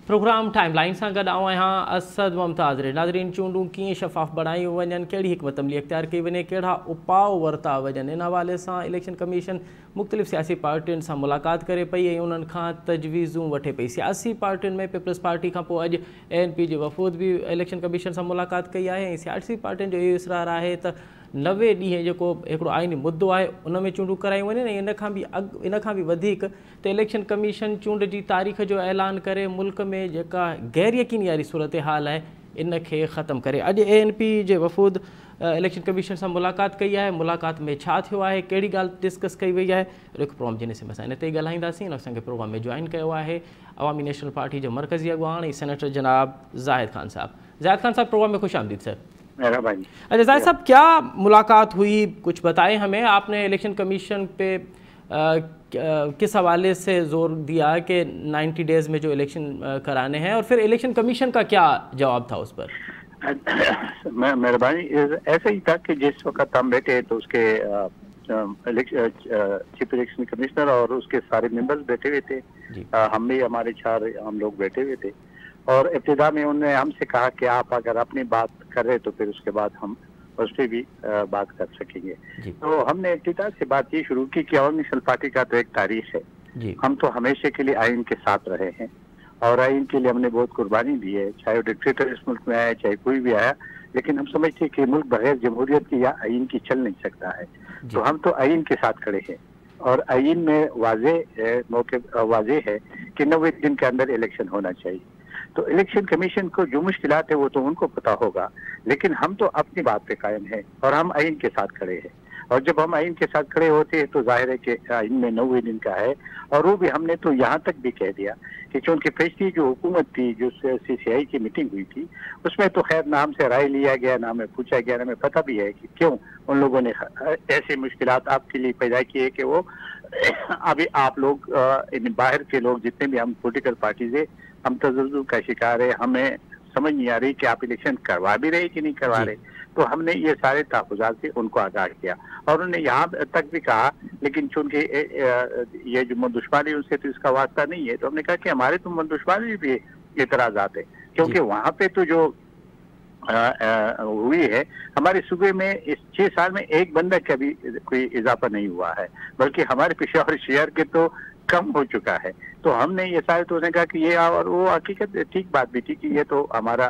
Programme time line से गड आया असद मुमताज़ रे नाज़रीन चूंडू कीअं शफ़ाफ़ बणायूं वञनि कहिड़ी हिकमत अमली इख्तियार कई वञे कहिड़ा उपाउ वरिता वञनि इन हवाले से इलेक्शन कमीशन मुख़्तलिफ़ सियासी पार्टियुनि से मुलाक़ात करे पई ऐं उन्हनि खां तजवीज़ूं वठे पई। सियासी पार्टियुनि में पीपल्स पार्टी खां पोइ अॼु ANP जे वफ़ूद भी इलेक्शन कमीशन से मुलाक़ात कई है ऐं सियासी पार्टियुनि जो इहो इसरार है तो 90 ॾींहं जेको हिकिड़ो आइनी मुद्दो है उन में चूंडूं करायूं वञनि ऐं इन खां भी वधीक त इलेक्शन कमीशन चूंड जी तारीख़ जो ऐलान करे मुल्क में जेका गैर यकीनी वारी सूरत हाल है इन खे ख़त्म करे। अॼु ANP जे वफ़ूद इलेक्शन कमीशन से मुलाक़ात कई है। मुलाक़ात में छा थियो है, कहिड़ी ॻाल्हि डिस्कस कई वई है, हिकु प्रोग्राम जे निसिम असां इन ते ॻाल्हाईंदासीं। असांखे प्रोग्राम में जॉइन कयो है अवामी नेशनल पार्टी जो मरकज़ी अगवान ऐं सेनेटर जनाब ज़ाहिद खान साहब। ज़ाहिद खान साहब प्रोग्राम में खुश आमदीद सर। अच्छा ज़ाहिद साहब, क्या मुलाकात हुई, कुछ बताएं हमें। आपने इलेक्शन कमीशन पे किस हवाले से जोर दिया कि 90 डेज़ में जो इलेक्शन कराने हैं और फिर इलेक्शन कमीशन का क्या जवाब था उस पर? मेहरबानी ऐसा ही था कि जिस वक्त हम बैठे तो उसके चीफ इलेक्शन कमिश्नर और उसके सारे मेंबर्स बैठे हुए थे, हम भी हमारे 4 हम लोग बैठे हुए थे और इब्तिदा में उन्होंने हमसे कहा कि आप अगर अपनी बात कर रहे तो फिर उसके बाद हम उस पर भी बात कर सकेंगे। तो हमने इब्तिदा से बात ये शुरू की कि अवामी नेशनल पार्टी का तो एक तारीख है, हम तो हमेशा के लिए आइन के साथ रहे हैं और आइन के लिए हमने बहुत कुर्बानी दी है, चाहे वो डिक्टेटर इस मुल्क में आया चाहे कोई भी आया, लेकिन हम समझते हैं कि मुल्क बगैर जमहूरियत की या आइन की चल नहीं सकता है। तो हम तो आइन के साथ खड़े हैं और आइन में वाज़े है कि 90 दिन के अंदर इलेक्शन होना चाहिए। तो इलेक्शन कमीशन को जो मुश्किलात है वो तो उनको पता होगा, लेकिन हम तो अपनी बात पे कायम है और हम आइन के साथ खड़े हैं। और जब हम आइन के साथ खड़े होते हैं तो जाहिर है कि आइन में 90 दिन का है और वो भी हमने तो यहाँ तक भी कह दिया कि चूंकि पिछली जो हुकूमत थी, जो CCI की मीटिंग हुई थी, उसमें तो खैर नाम से राय लिया गया, नाम में पूछा गया, हमें पता भी है कि क्यों उन लोगों ने ऐसे मुश्किलात आपके लिए पैदा किए कि वो अभी आप लोग बाहर के लोग जितने भी हम पोलिटिकल पार्टीज है हम तजल्जुल का शिकार है, हमें समझ नहीं आ रही कि आप इलेक्शन करवा भी रहे कि नहीं करवा रहे। तो हमने ये सारे तहफ़्फ़ुज़ात से उनको आगाह किया और उन्होंने यहाँ तक भी कहा, लेकिन चूंकि ये जो मनदुश्मनी उनसे तो इसका वास्ता नहीं है, तो हमने कहा कि हमारे तो मनदुश्मनी भी एतराज़ात है, क्योंकि वहाँ पे तो जो हुई है हमारे सूबे में इस 6 साल में एक बंदा का भी कोई इजाफा नहीं हुआ है, बल्कि हमारे पेशावर शहर के तो कम हो चुका है। तो हमने ये सारे तो उसने कहा कि ये और वो हकीकत ठीक बात भी थी कि ये तो हमारा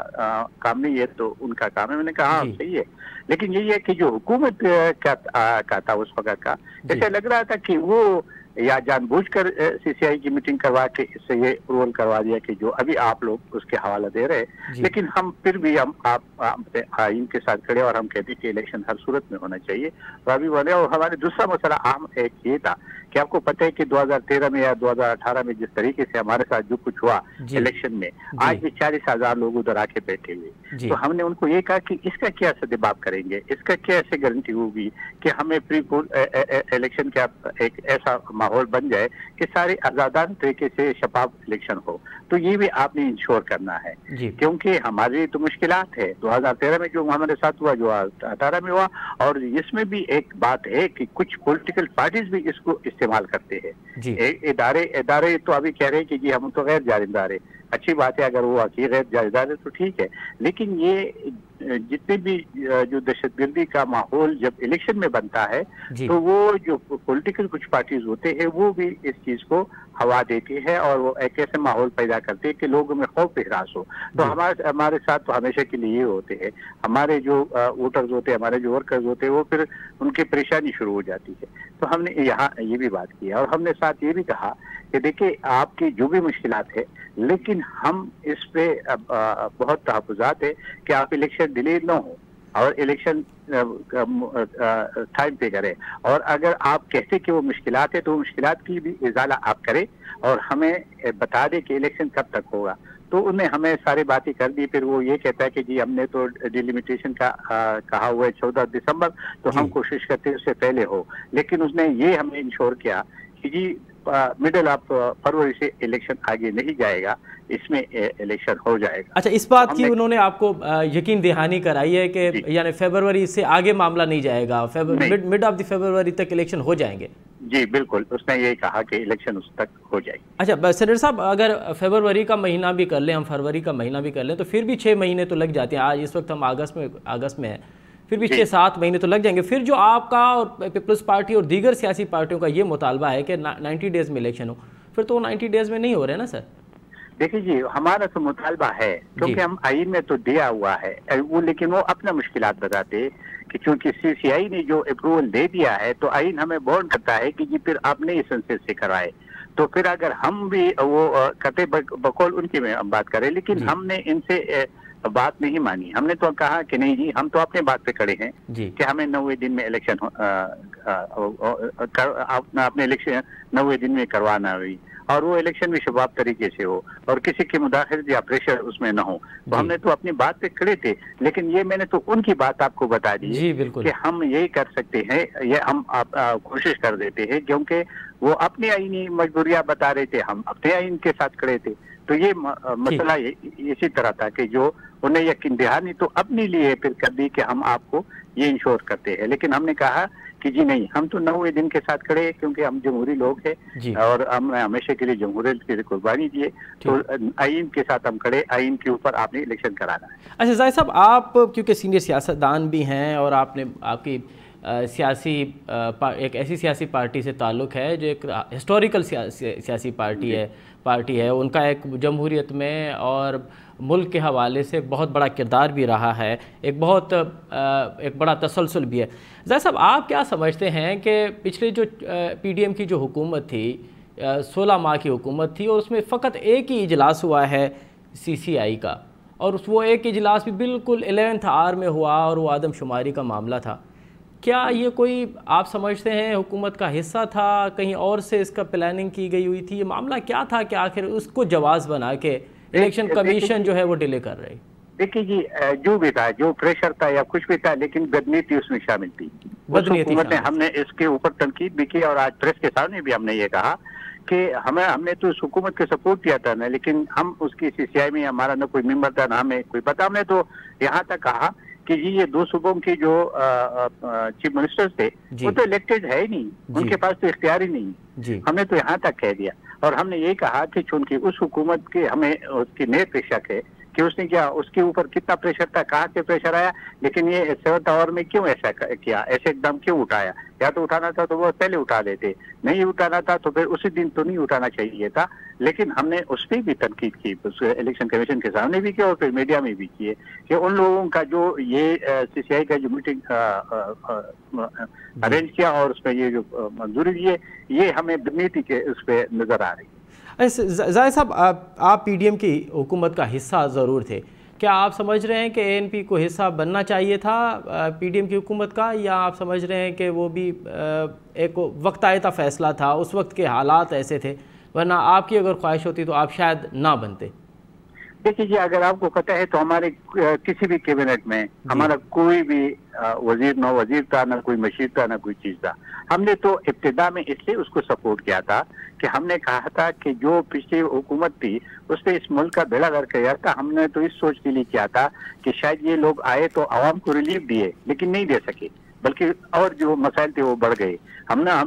काम नहीं है, तो उनका काम है। मैंने कहा हाँ सही है, लेकिन यही है कि जो हुकूमत का था उस वक्त का, जैसे लग रहा था कि वो या जानबूझकर CCI की मीटिंग करवा के इससे ये अप्रूवल करवा दिया कि जो अभी आप लोग उसके हवाला दे रहे हैं, लेकिन हम फिर भी हम आइन के साथ खड़े और हम कहते हैं कि इलेक्शन हर सूरत में होना चाहिए। और अभी बोले, और हमारे दूसरा मसला अहम एक ये था कि आपको पता है कि 2013 में या 2018 में जिस तरीके से हमारे साथ जो कुछ हुआ इलेक्शन में, आज भी 40,000 लोग उधर आके बैठे हुए। तो हमने उनको ये कहा कि इसका क्या सद्देबाप करेंगे, इसका क्या ऐसे गारंटी होगी कि हमें फ्री इलेक्शन का एक ऐसा माहौल बन जाए कि सारे आजादान तरीके से शफाफ इलेक्शन हो। तो ये भी आपने इंश्योर करना है, क्योंकि हमारी तो मुश्किलात है। 2013 में जो हमारे साथ हुआ, जो 2018 में हुआ, और इसमें भी एक बात है कि कुछ पॉलिटिकल पार्टीज भी इसको इस्तेमाल करते हैं। इदारे तो अभी कह रहे हैं कि जी हम तो गैर जानिबदार है, अच्छी बात है, अगर वो गैर जानिबदार है तो ठीक है, लेकिन ये जितने भी जो दहशतगर्दी का माहौल जब इलेक्शन में बनता है तो वो जो पॉलिटिकल कुछ पार्टीज होते हैं वो भी इस चीज को हवा देती है और वो एक ऐसे माहौल पैदा करते हैं कि लोगों में खौफ हिरास हो। तो हमारे साथ तो हमेशा के लिए ये होते हैं, हमारे जो वोटर्स होते हैं, हमारे जो वर्कर्स होते हैं, वो फिर उनकी परेशानी शुरू हो जाती है। तो हमने यहाँ ये भी बात की और हमने साथ ये भी कहा कि देखिए आपकी जो भी मुश्किलात है, लेकिन हम इस पे बहुत तहफ़्फ़ुज़ात है कि आप इलेक्शन डिले न हो और इलेक्शन टाइम पे करें, और अगर आप कहते कि वो मुश्किलात है तो वो मुश्किलात की भी इजाला आप करें और हमें बता दें कि इलेक्शन कब तक होगा। तो उन्हें हमें सारी बातें कर दी। फिर वो ये कहता है कि जी हमने तो डिलिमिटेशन का कहा हुआ है 14 दिसंबर, तो हम कोशिश करते हैं उससे पहले हो, लेकिन उसने ये हमें इंश्योर किया कि जी मिडल ऑफ फरवरी से इलेक्शन आगे नहीं जाएगा, इसमें इलेक्शन हो जाएगा। अच्छा, इस बात की उन्होंने आपको यकीन दहानी कराई है कि यानी फरवरी से आगे मामला नहीं जाएगा, मिड ऑफ द फरवरी तक इलेक्शन हो जाएंगे? जी बिल्कुल, उसने यही कहा कि इलेक्शन उस तक हो जाए। अच्छा सेनेटर साहब, अगर फरवरी का महीना भी कर लें, हम फरवरी का महीना भी कर लें, तो फिर भी 6 महीने तो लग जाते हैं। आज इस वक्त हम अगस्त में हैं, फिर भी 6-7 महीने तो लग जाएंगे। फिर जो आपका और पीपल्स पार्टी और दीगर सियासी पार्टियों का ये मुतालबा है कि 90 डेज़ में इलेक्शन हो, फिर तो 90 डेज़ में नहीं हो रहे ना सर? देखिए जी, हमारा तो मुतालबा है, क्योंकि हम आइन में तो दिया हुआ है वो, लेकिन वो अपना मुश्किलात बताते कि चूंकि सीसीआई ने जो अप्रूवल दे दिया है तो आइन हमें बॉन्ड करता है कि जी फिर आपने इस संसद से करवाए। तो फिर अगर हम भी वो कते बकौल उनकी में बात करें, लेकिन हमने इनसे बात नहीं मानी। हमने तो कहा कि नहीं जी, हम तो अपने बात पे खड़े हैं कि हमें 90 दिन में इलेक्शन अपने इलेक्शन 90 दिन में करवाना हुई, और वो इलेक्शन भी शफाफ तरीके से हो और किसी की मुदाखलत या प्रेशर उसमें न हो। तो हमने तो अपनी बात पे खड़े थे, लेकिन ये मैंने तो उनकी बात आपको बता दी कि हम यही कर सकते हैं, ये हम कोशिश कर देते हैं, क्योंकि वो अपनी आईनी मजबूरियां बता रहे थे, हम अपने आइन के साथ खड़े थे। तो ये मसला इसी तरह था कि जो उन्हें यकीन दहानी तो अपने लिए फिर कर दी कि हम आपको ये इंश्योर करते हैं, लेकिन हमने कहा कि जी नहीं, हम तो 90 दिन के साथ खड़े हैं, क्योंकि हम जमहूरी लोग हैं और हमने हमेशा के लिए जमहूरियत की कुर्बानी दी है। तो आइन के साथ हम खड़े, आइन के ऊपर आपने इलेक्शन कराना है। अच्छा जाहिद साहब, आप क्योंकि सीनियर सियासतदान भी हैं और आपने आपकी एक ऐसी सियासी पार्टी से ताल्लुक़ है जो एक हिस्टोरिकल सियासी पार्टी है, उनका एक जमहूरियत में और मुल्क के हवाले से बहुत बड़ा किरदार भी रहा है, एक बड़ा तसलसल भी है। जाहिद साहब, आप क्या समझते हैं कि पिछले जो पीडीएम की जो हुकूमत थी, 16 माह की हुकूमत थी, और उसमें फ़कत एक ही इजलास हुआ है सीसीआई का, और वो एक इजलास भी बिल्कुल 11th आवर में हुआ और वो आदमशुमारी का मामला था। क्या ये कोई आप समझते हैं हुकूमत का हिस्सा था, कहीं और से इसका प्लानिंग की गई हुई थी? ये मामला क्या था कि आखिर उसको जवाब बना के इलेक्शन कमीशन जो है वो डिले कर रही? देखिए जी, जो भी था, जो प्रेशर था या कुछ भी था, लेकिन बदनीति उसमें शामिल थी। हुकूमत ने, हमने इसके ऊपर तनकीद भी की और आज प्रेस के सामने भी हमने ये कहा कि हमने तो उस हुकूमत को सपोर्ट किया था ना, लेकिन हम उसकी सीसीआई में हमारा न कोई मेंबर था ना हमें कोई पता। हमने तो यहाँ तक कहा कि जी ये 2 सूबों के जो चीफ मिनिस्टर्स थे वो तो इलेक्टेड है ही नहीं, उनके पास तो इख्तियार ही नहीं। हमने तो यहाँ तक कह दिया, और हमने ये कहा कि चूंकि उस हुकूमत के हमें उसकी नेक पे शक है कि उसने क्या, उसके ऊपर कितना प्रेशर था, कहाँ से प्रेशर आया, लेकिन ये 7th आवर में क्यों ऐसा किया, ऐसे एकदम क्यों उठाया? या तो उठाना था तो वो पहले उठा लेते, नहीं उठाना था तो फिर उसी दिन तो नहीं उठाना चाहिए था। लेकिन हमने उस पर भी तनकीद की, इलेक्शन कमीशन के सामने भी की और फिर मीडिया में भी किए कि उन लोगों का जो ये सीसीआई का जो मीटिंग अरेंज किया और उसमें ये जो मंजूरी दी है, ये हमें दुर्नीति के उस पर नजर आ रही है। जाहिद साहब, आप पीडीएम की हुकूमत का हिस्सा ज़रूर थे, क्या आप समझ रहे हैं कि एएनपी को हिस्सा बनना चाहिए था पीडीएम की हुकूमत का, या आप समझ रहे हैं कि वो भी एक वक्त आयता फ़ैसला था, उस वक्त के हालात ऐसे थे, वरना आपकी अगर ख्वाहिश होती तो आप शायद ना बनते? देखिए जी, अगर आपको पता है तो हमारे किसी भी कैबिनेट में हमारा कोई भी वजीर न वजीर था, न कोई मशीर था, न कोई चीज था। हमने तो इब्तिदा में इसलिए उसको सपोर्ट किया था कि हमने कहा था कि जो पिछली हुकूमत थी उसने इस मुल्क का बेड़ा गर्क किया था। हमने तो इस सोच के लिए किया था कि शायद ये लोग आए तो आवाम को रिलीफ दिए, लेकिन नहीं दे सके, बल्कि और जो मसाइल थे वो बढ़ गए।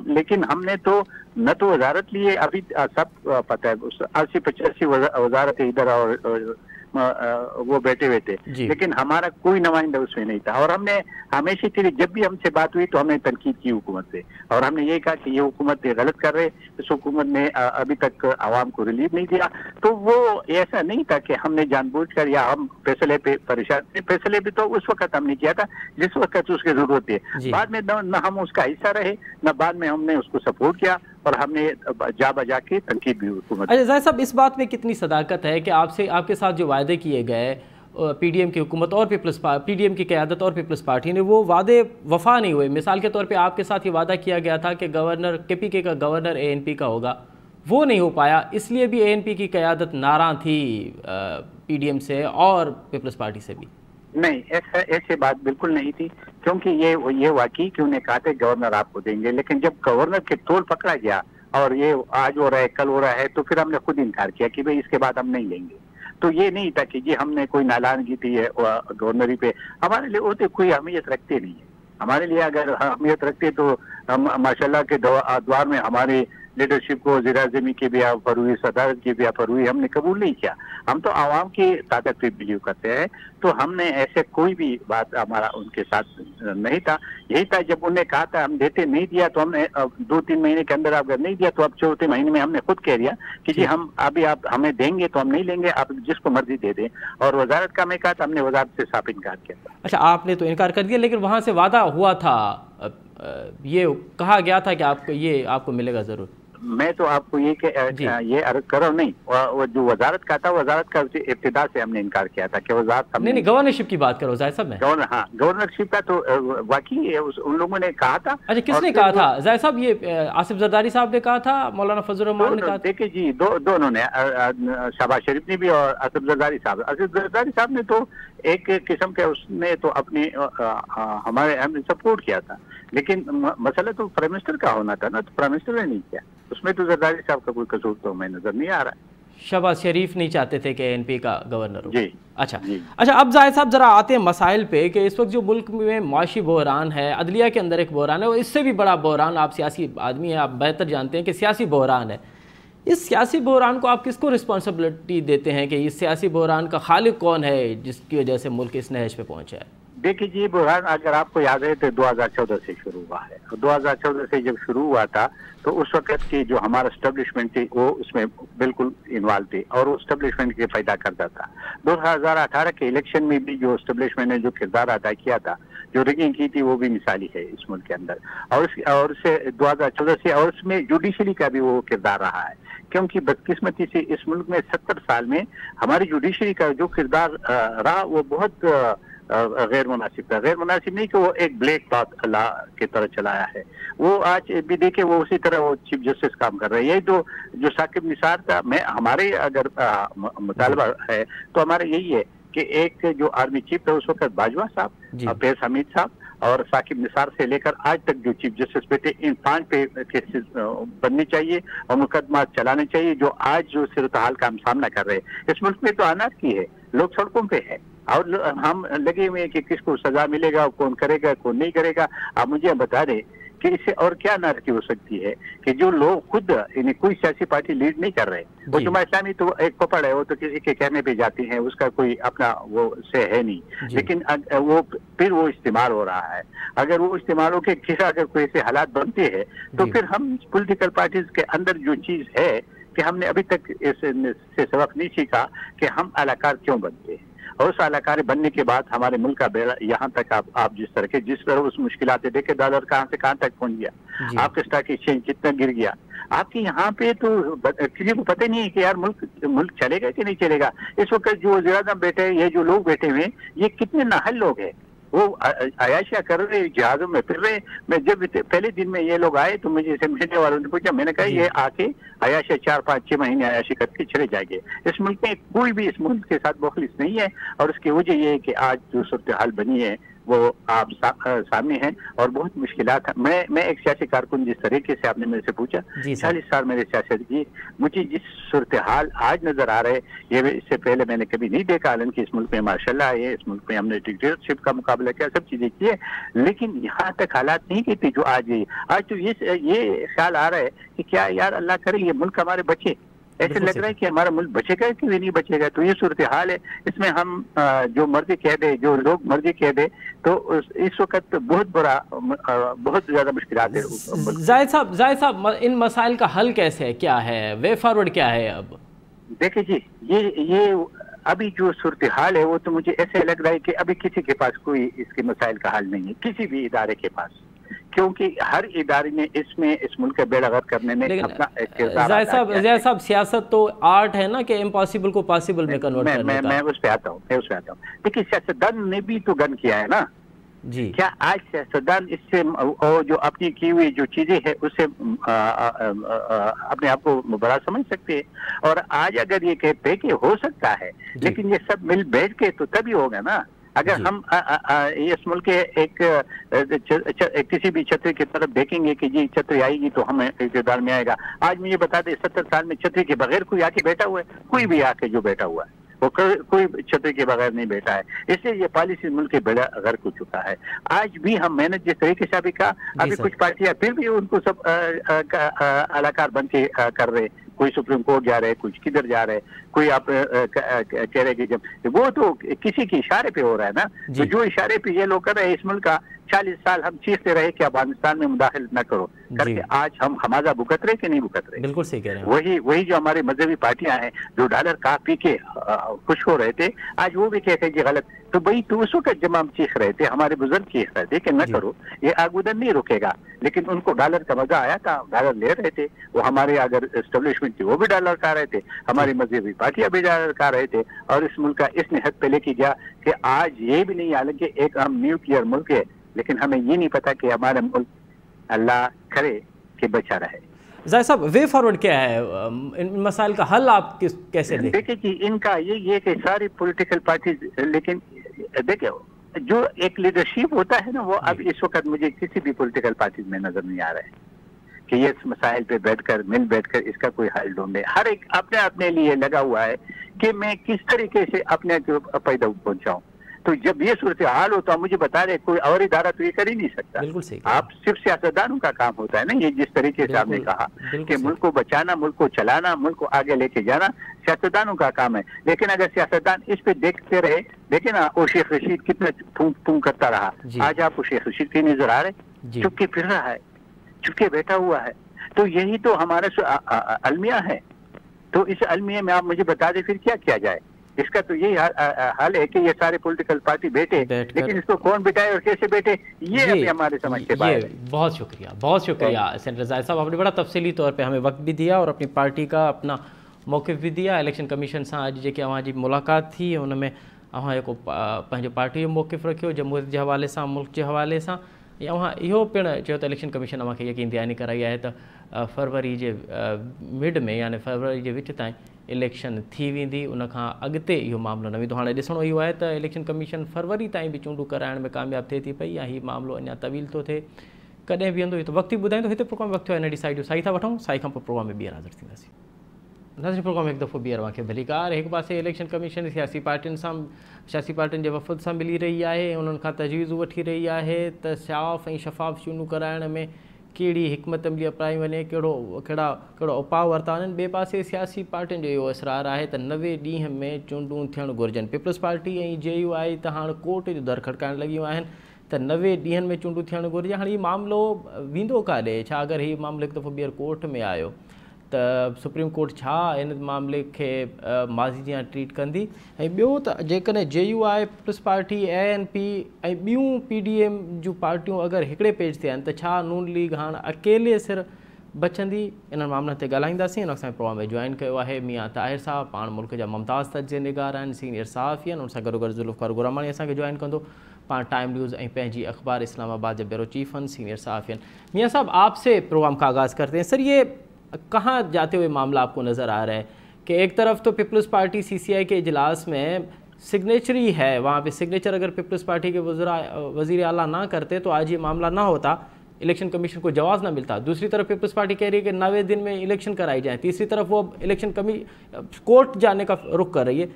लेकिन हमने तो न तो वजारत लिए, अभी सब पता है 80-85 वजारत इधर और वो बैठे हुए थे, लेकिन हमारा कोई नुमाइंदा उसमें नहीं था। और हमने हमेशा के लिए जब भी हमसे बात हुई तो हमने तनकीद की हुकूमत से, और हमने ये कहा कि ये हुकूमत गलत कर रहे, इस हुकूमत ने अभी तक आवाम को रिलीफ नहीं दिया। तो वो ऐसा नहीं था कि हमने जानबूझकर या हम फैसले पे परेशान थे, फैसले भी तो उस वक्त हमने किया था जिस वक्त उसकी जरूरत है। बाद में न हम उसका हिस्सा रहे, न बाद में हमने उसको सपोर्ट किया, और हमने जा बजा के तनकीद भी हुकूमत। अच्छा जाहिद साहब, इस बात में कितनी सदाकत है कि आपके साथ जो वादे किए गए पीडीएम की हुकूमत और पीडीएम की क़यादत और पीपल्स पार्टी ने, वो वादे वफा नहीं हुए? मिसाल के तौर पे आपके साथ ये वादा किया गया था कि केपीके का गवर्नर एएनपी का होगा, वो नहीं हो पाया, इसलिए भी एएनपी की क़यादत नाराज़ थी पीडीएम से और पीपल्स पार्टी से भी। नहीं, ऐसे बात बिल्कुल नहीं थी, क्योंकि ये वाकई कि उन्हें कहा था गवर्नर आपको देंगे, लेकिन जब गवर्नर के तोल पकड़ा गया और ये आज हो रहा है कल हो रहा है, तो फिर हमने खुद इनकार किया कि भाई इसके बाद हम नहीं लेंगे। तो ये नहीं था कि जी हमने कोई नालानगी थी गवर्नरी पे, हमारे लिए वो तो कोई अहमियत रखते नहीं है। हमारे लिए अगर अहमियत रखते तो हम माशाल्लाह के द्वार में हमारी लीडरशिप को वज़ीर आज़मी की भी पर हुई, सदारत की भी पर हुई, हमने कबूल नहीं किया। हम तो आवाम की ताकत पे बिलीव करते हैं, तो हमने ऐसे कोई भी बात हमारा उनके साथ नहीं था। यही था जब उन्हें कहा था हम देते, नहीं दिया तो हमने 2-3 महीने के अंदर अगर नहीं दिया तो अब चौथे महीने में हमने खुद कह दिया कि जी हम अभी आप हमें देंगे तो हम नहीं लेंगे, आप जिसको मर्जी दे दें। और वजारत का मैं कहा था, हमने वजारत से साफ इनकार किया था। अच्छा, आपने तो इनकार कर दिया, लेकिन वहाँ से वादा हुआ था, ये कहा गया था कि आपको ये आपको मिलेगा ज़रूर। मैं तो आपको ये अर्ज कर रहा हूँ, नहीं वो जो वजारत का था, वजारत का इब्तिदा से हमने इनकार किया था कि वजारत नहीं गवर्नरशिप की बात करो जाहिद साहब में। गवर्नरशिप का तो वाकई उन लोगों ने कहा था। अच्छा, किसने कहा था जाहिद साहब? ये आसिफ जरदारी साहब ने कहा था, मौलाना फजल रहमान ने कहा था? देखिए जी, दोनों ने, शहबाज शरीफ ने भी और आसिफ जरदारी साहब। आसिफ जरदारी साहब ने तो एक किस्म के उसने तो अपनी हमारे हमने सपोर्ट किया था, लेकिन मसला तो प्राइम मिनिस्टर का होना था ना, तो प्राइम मिनिस्टर ने नहीं किया, उसमें तो जरदारी साहब का कोई कसूर तो हमें नजर नहीं आ रहा है। शहबाज शरीफ नहीं चाहते थे कि एनपी का गवर्नर हो? जी। अच्छा जी। अच्छा, अब जाहिद साहब ज़रा आते हैं मसाइल पे कि इस वक्त जो मुल्क में माशी बहरान है, अदलिया के अंदर एक बहरान है, और इससे भी बड़ा बहरान, आप सियासी आदमी हैं, आप बेहतर जानते हैं कि सियासी बहरान है। इस सियासी बहरान को आप किसको रिस्पॉन्सिबिलिटी देते हैं कि इस सियासी बहरान का खालिक कौन है जिसकी वजह से मुल्क इस नहज पे पहुंचा है? देखिए जी, बहरान अगर आपको याद है तो 2014 से शुरू हुआ है। 2014 से जब शुरू हुआ था तो उस वक्त की जो हमारा एस्टेब्लिशमेंट थी वो उसमें बिल्कुल इन्वॉल्व थी और वो एस्टेब्लिशमेंट के फायदा करता था। 2018 के इलेक्शन में भी जो एस्टेब्लिशमेंट ने जो किरदार अदा किया था, जो रिगिंग की थी, वो भी मिसाली है इस मुल्क के अंदर। और से 2014 से और उसमें जुडिशरी का भी वो किरदार रहा है, क्योंकि बदकिस्मती से इस मुल्क में 70 साल में हमारी जुडिशरी का जो किरदार रहा वो बहुत गैर मुनासिब था। गैर मुनासिब नहीं कि वो एक ब्लैक बात अल्लाह की तरह चलाया है, वो आज भी देखे वो उसी तरह वो चीफ जस्टिस काम कर रहे हैं। यही तो जो साकिब निसार था, मैं हमारे अगर मुतालबा है तो हमारा यही है कि एक जो आर्मी चीफ था उस वक्त बाजवा साहब, फैज हमीद साहब और साकिब निसार से लेकर आज तक जो चीफ जस्टिस बैठे, इन 5 पे केसेस बनने चाहिए और मुकदमा चलाने चाहिए। जो आज जो सूरत हाल का हम सामना कर रहे हैं इस मुल्क में, तो अनारकी है, लोग सड़कों पे है और हम लगे हुए हैं कि किसको सजा मिलेगा, कौन करेगा कौन नहीं करेगा। आप मुझे बता दें कि इससे और क्या नाराजगी हो सकती है कि जो लोग खुद इन्हें कोई सियासी पार्टी लीड नहीं कर रहे। वो जमात इस्लामी तो एक पकड़ है, वो तो किसी के कहने पे जाती है, उसका कोई अपना वो से है नहीं, लेकिन वो फिर वो इस्तेमाल हो रहा है। अगर वो इस्तेमाल हो के फिर अगर कोई ऐसे हालात बनते हैं तो फिर हम पॉलिटिकल पार्टीज के अंदर जो चीज है कि हमने अभी तक इससे सबक नहीं सीखा कि हम अलाकार क्यों बनते हैं, और उस अलाकारी बनने के बाद हमारे मुल्क का बेड़ा यहाँ तक आप जिस तरह उस मुश्किलात देखे, डॉलर कहाँ से कहाँ तक पहुंच गया, आपके स्टॉक एक्सचेंज कितना गिर गया, आपके यहाँ पे तो किसी को पता नहीं है कि यार मुल्क चलेगा कि नहीं चलेगा। इस वक्त जो वज़ीर आज़म बैठे हैं, ये जो लोग बैठे हुए हैं, ये कितने नाहल लोग हैं, वो अयाशिया कर रहे, जहाजों में फिर रहे। मैं जब पहले दिन में ये लोग आए तो मुझे मीडिया वालों ने पूछा, मैंने कहा ये आके अयाशिया 4-5-6 महीने अयाशी करके चले जाएंगे। इस मुल्क में कोई भी इस मुल्क के साथ मुखलिस नहीं है, और उसकी वजह ये है कि आज जो सूरत हाल बनी है वो आप सामने हैं और बहुत मुश्किलात है। मैं एक सियासी कारकुन, जिस तरीके से आपने मेरे से पूछा, 40 साल मैंने सियासत की, मुझे जिस सूरत हाल आज नजर आ रहे हैं ये इससे पहले मैंने कभी नहीं देखा। हालांकि इस मुल्क में माशाल्लाह है, इस मुल्क में हमने डिक्टेटरशिप का मुकाबला किया, सब चीजें की है, लेकिन यहाँ तक हालात नहीं की थी जो आज है। आज तो ये ख्याल आ रहा है कि क्या यार अल्लाह करे ये मुल्क हमारे बचे, ऐसे लग रहा है कि हमारा मुल्क बचेगा कि नहीं बचेगा। तो ये सूरत हाल है, इसमें हम जो मर्जी कह दे, जो लोग मर्जी कह दे, तो इस वक्त बहुत बहुत ज्यादा मुश्किलात है। जाहिद साहब इन मसाइल का हल कैसे है, क्या है वे फॉरवर्ड, क्या है? अब देखिए जी, ये अभी जो सूरत हाल है वो तो मुझे ऐसे लग रहा है कि अभी किसी के पास कोई इसके मसाइल का हल नहीं है, किसी भी इदारे के पास, क्योंकि हर इदारे ने इसमें इस मुल्क का बेड़ा गर्क करने में अपना किरदार अदा किया है। जाहिद साहब, सियासत तो आर्ट है ना कि इम्पॉसिबल को पॉसिबल में कन्वर्ट करना है। मैं उस पे आता हूँ देखिए, सियासतदान ने भी तो गन किया है ना जी। क्या आज सियासतदान इससे और जो अपनी की हुई जो चीजें हैं उससे अपने आप को बड़ा समझ सकते हैं? और आज अगर ये कहते हैं कि हो सकता है, लेकिन ये सब मिल बैठ के तो तभी होगा ना। अगर हम इस मुल्क के किसी भी छतरी की तरफ देखेंगे कि जी छतरी आएगी तो हमें इक़्तिदार में आएगा। आज मुझे बता दे 70 साल में छतरी के बगैर कोई आके बैठा हुआ है? कोई भी आके जो बैठा हुआ है वो कोई छतरी के बगैर नहीं बैठा है। इसलिए ये पॉलिसी मुल्क के बेड़ा गर्क हो चुका है। आज भी हम मेहनत जिस तरीके से अभी कहा, अभी कुछ पार्टियां फिर भी उनको सब अलाकार बन के कर रहे, कोई सुप्रीम कोर्ट जा रहे, कुछ किधर जा रहे, कोई आप कह रहे कि जब वो तो किसी के इशारे पे हो रहा है ना। तो जो इशारे पे ये लोग कर रहे हैं, इस मुल्क का 40 साल हम चीखते रहे कि अफगानिस्तान में मुदाखिल न करो करके, आज हम हमारा भुगत रहे कि नहीं भुगत रहे? बिल्कुल सही कह रहे हैं। वही जो हमारे मजहबी पार्टियां हैं जो डॉलर का पी के खुश हो रहे थे, आज वो भी कहते हैं कि गलत। तो भाई तो उस वक्त जब हम चीख रहे थे, हमारे बुजुर्ग चीख रहे थे कि न करो, ये आगुदन नहीं रुकेगा, लेकिन उनको डॉलर का मजा आया था, डॉलर ले रहे थे। वो हमारे अगर एस्टेब्लिशमेंट थी वो भी डॉलर का रहे थे, हमारी मजहबी पार्टियां भी डॉलर का रहे थे, और इस मुल्क का इस निहत पे लेके गया कि आज ये भी नहीं, हालांकि एक हम न्यूक्लियर मुल्क है, लेकिन हमें ये नहीं पता कि हमारा मुल्क अल्लाह करे कि बचा रहे। ज़ाहिर साहब, वे फॉरवर्ड क्या है, इन मसाइल का हल आप कैसे देखिए कि इनका ये कि सारी पॉलिटिकल पार्टीज, लेकिन देखिए जो एक लीडरशिप होता है ना, वो अब इस वक्त मुझे किसी भी पॉलिटिकल पार्टी में नजर नहीं आ रहा है कि ये इस मसाइल पे बैठकर इसका कोई हल ढूंढे। हर एक अपने लिए लगा हुआ है कि मैं किस तरीके से अपने पैदा पहुंचाऊं। तो जब ये सूरत हाल होता है, मुझे बता रहे कोई और इदारा तो ये कर ही नहीं सकता। बिल्कुल सही। आप सिर्फ सियासतदानों का काम होता है ना, ये जिस तरीके से आपने कहा कि मुल्क को बचाना, मुल्क को चलाना, मुल्क को आगे लेके जाना सियासतदानों का काम है। लेकिन अगर सियासतदान इस पे देखते रहे, देखे ना वो शेख रशीद कितना फूंक करता रहा, आज आपको शेख रशीद की नजर आ रहे, चुपके फिर रहा है, चुपके बैठा हुआ है। तो यही तो हमारा अलमिया है। तो इस अलमिया में आप मुझे बता दें फिर क्या किया जाए। इसका तो यही हाल है कि ये सारे पॉलिटिकल पार्टी बैठे, लेकिन इसको कौन बिठाए और कैसे बैठे, ये अभी हमारे समझ के बाहर है। बहुत शुक्रिया सेनेटर ज़ाहिर साहब, आपने बड़ा तफसीली तौर पे हमें वक्त भी दिया और अपनी पार्टी का अपना मौक़िफ़ भी दिया। इलेक्शन कमीशन से आज जी जी मुलाकात थी, उनमें एक पंहिंजो पार्टी जो मौक़िफ़ रखियो जमहूरियत के हवाले से, मुल्क के हवाले से। या इहो पिणु चयो त इलेक्शन कमीशन अव्हांखे यकीन दयानी कराई है त फरवरी जे मिड में यानी फरवरी जे विच ताईं इलेक्शन थी वेंदी, उन खां अॻिते इहो मामलो न वेंदो। हाणे ॾिसणो इहो आहे त इलेक्शन कमीशन फरवरी ताईं बि चूंडूं कराइण में कामयाबु थिए थी पई, या हीउ मामलो अञा तवील थो थिए, कॾहिं बीहंदो इहो त वक़्तु ई ॿुधाईंदो। हिते प्रोग्राम वक़्तु आहे, ND साई जो साई था वठूं, साई खां पोइ प्रोग्राम में ॿीहर हाज़िर थींदासीं। नाज़रीन, प्रोग्राम हिकु दफ़ो ॿीहर तव्हांखे भलीकार। हिकु पासे इलेक्शन कमीशन सियासी पार्टियुनि जे वफ़द सां मिली रही आहे, उन्हनि खां तजवीज़ूं वठी रही आहे त साफ़ ऐं शफ़ाफ़ चूंडूं कराइण में कहिड़ी हिकमत अमली अपनाई वञे, कहिड़ो उपाउ वरिता वञनि। ॿिए पासे सियासी पार्टियुनि जो इहो असरार आहे त 90 ॾींहं में चूंडूं थियणु घुरिजनि। पीपल्स पार्टी ऐं JUI त हाणे कोर्ट जो दर खड़काइण लॻियूं आहिनि त 90 ॾींहनि में चूंडूं थियणु घुरिजे। हाणे हीउ मामिलो वेंदो काॾे? छा अगरि हीउ मामिलो हिकु दफ़ो ॿीहर कोर्ट में आयो त सुप्रीम कोर्ट छा इन मामले खे माज़ी जीअं ट्रीट कंदी? ऐं ॿियो त जेकॾहिं JUI, पीपल्स पार्टी, ANP ऐं ॿियूं PDM जूं पार्टियूं अगरि हिकिड़े पेज ते आहिनि त छा नून लीग हाणे अकेले सिर बचंदी? इन्हनि मामलनि ते ॻाल्हाईंदासीं। इन सां प्रोग्राम में जॉइन कयो आहे मियां ताहिर साहब, पाण मुल्क जा मुमताज़ तजिज़े निगार आहिनि, सीनियर सहाफ़ी आहिनि। उन सां गॾोगॾु ज़ुल्फ़िकार गुरामानी असांखे जॉइन कंदो, पाण टाइम न्यूज़ ऐं पंहिंजी अख़बार इस्लामाबाद जा ब्यूरो चीफ आहिनि, सीनियर सहाफ़ी आहिनि। मियां साहब, आपसे प्रोग्राम का आगाज़ करते हैं। सर, ये कहाँ जाते हुए मामला आपको नज़र आ रहा है कि एक तरफ तो पीपल्स पार्टी CCI के इजलास में सिग्नेचरी है, वहाँ पे सिग्नेचर अगर पीपल्स पार्टी के वज़ीर आला ना करते तो आज ये मामला ना होता, इलेक्शन कमीशन को जवाब ना मिलता। दूसरी तरफ पीपल्स पार्टी कह रही है कि 90 दिन में इलेक्शन कराई जाए। तीसरी तरफ वो इलेक्शन कोर्ट जाने का रुख कर रही है।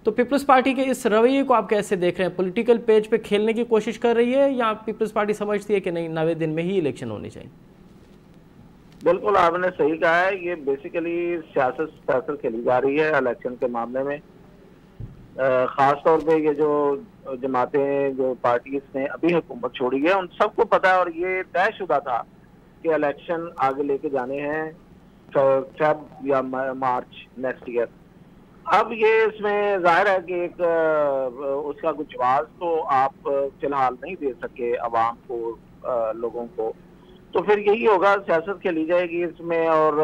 तो पीपल्स पार्टी के इस रवैये को आप कैसे देख रहे हैं? पॉलिटिकल पेज पे खेलने की कोशिश कर रही है या पीपल्स पार्टी समझती है कि नहीं, 90 दिन में ही इलेक्शन होने चाहिए? बिल्कुल आपने सही कहा है। ये बेसिकली सियासत खेली जा रही है इलेक्शन के मामले में। खास तौर पे ये जो जमातें, जो पार्टीज ने अभी हुकूमत छोड़ी है, उन सबको पता है और ये तयशुदा था कि इलेक्शन आगे लेके जाने हैं फेब या मार्च नेक्स्ट ईयर। अब ये इसमें जाहिर है कि एक उसका कुछ जवाब तो आप फिलहाल नहीं दे सके अवाम को, लोगों को, तो फिर यही होगा, सियासत खेली जाएगी इसमें। और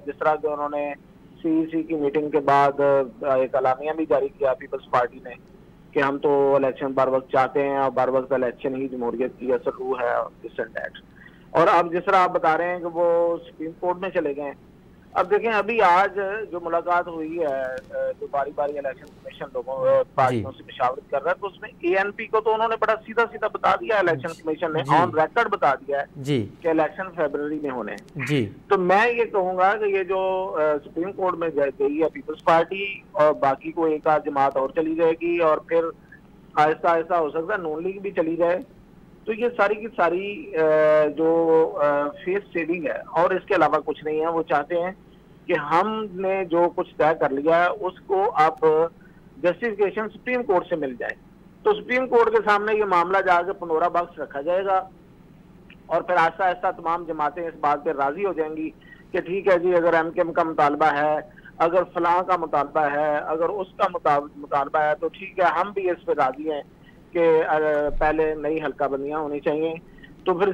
जिस तरह के उन्होंने CEC की मीटिंग के बाद एक अलामिया भी जारी किया पीपल्स पार्टी ने कि हम तो इलेक्शन बर वक्त चाहते हैं और बर वक्त इलेक्शन ही जमहूरियत की असल रूह है, दिस एंड दैट। और अब जिस तरह आप बता रहे हैं कि वो सुप्रीम कोर्ट में चले गए, اب دیکھیں ابھی آج جو ملاقات ہوئی ہے جو باری باری الیکشن کمیشن لوگوں پارٹیوں سے مشاورت کر رہا ہے تو اس میں اے این پی کو تو انہوں نے بڑا سیدھا سیدھا بتا دیا ہے، الیکشن کمیشن نے آن ریکارڈ بتا دیا ہے کہ الیکشن فیبرری میں ہونے ہیں۔ تو میں یہ کہوں گا کہ یہ جو سپریم کورٹ میں گئی ہے پیپلز پارٹی اور باقی کو ایک آدھ جماعت اور چلی جائے گی اور پھر آہستہ آہستہ ہو سکتا ہے نون لیگ بھی چلی جائے، تو یہ ساری کی ساری جو فیس سیونگ ہے اور اس کے علاوہ کچھ نہیں ہے۔ وہ چاہتے ہیں کہ ہم نے جو کچھ طے کر لیا ہے اس کو اب جسٹیفیکیشن سپریم کورٹ سے مل جائے، تو سپریم کورٹ کے سامنے یہ معاملہ جا کے پنورا باکس رکھا جائے گا اور پھر آہستہ آہستہ تمام جماعتیں اس بات پہ راضی ہو جائیں گی کہ ٹھیک ہے جی، اگر ایم کے ایم کا مطالبہ ہے، اگر فلاں کا مطالبہ ہے، اگر اس کا مطالبہ ہے تو ٹھیک ہے، ہم بھی اس پہ راضی ہیں کہ پہلے نئی حلقہ بندیاں ہونی چاہیے۔ تو پھر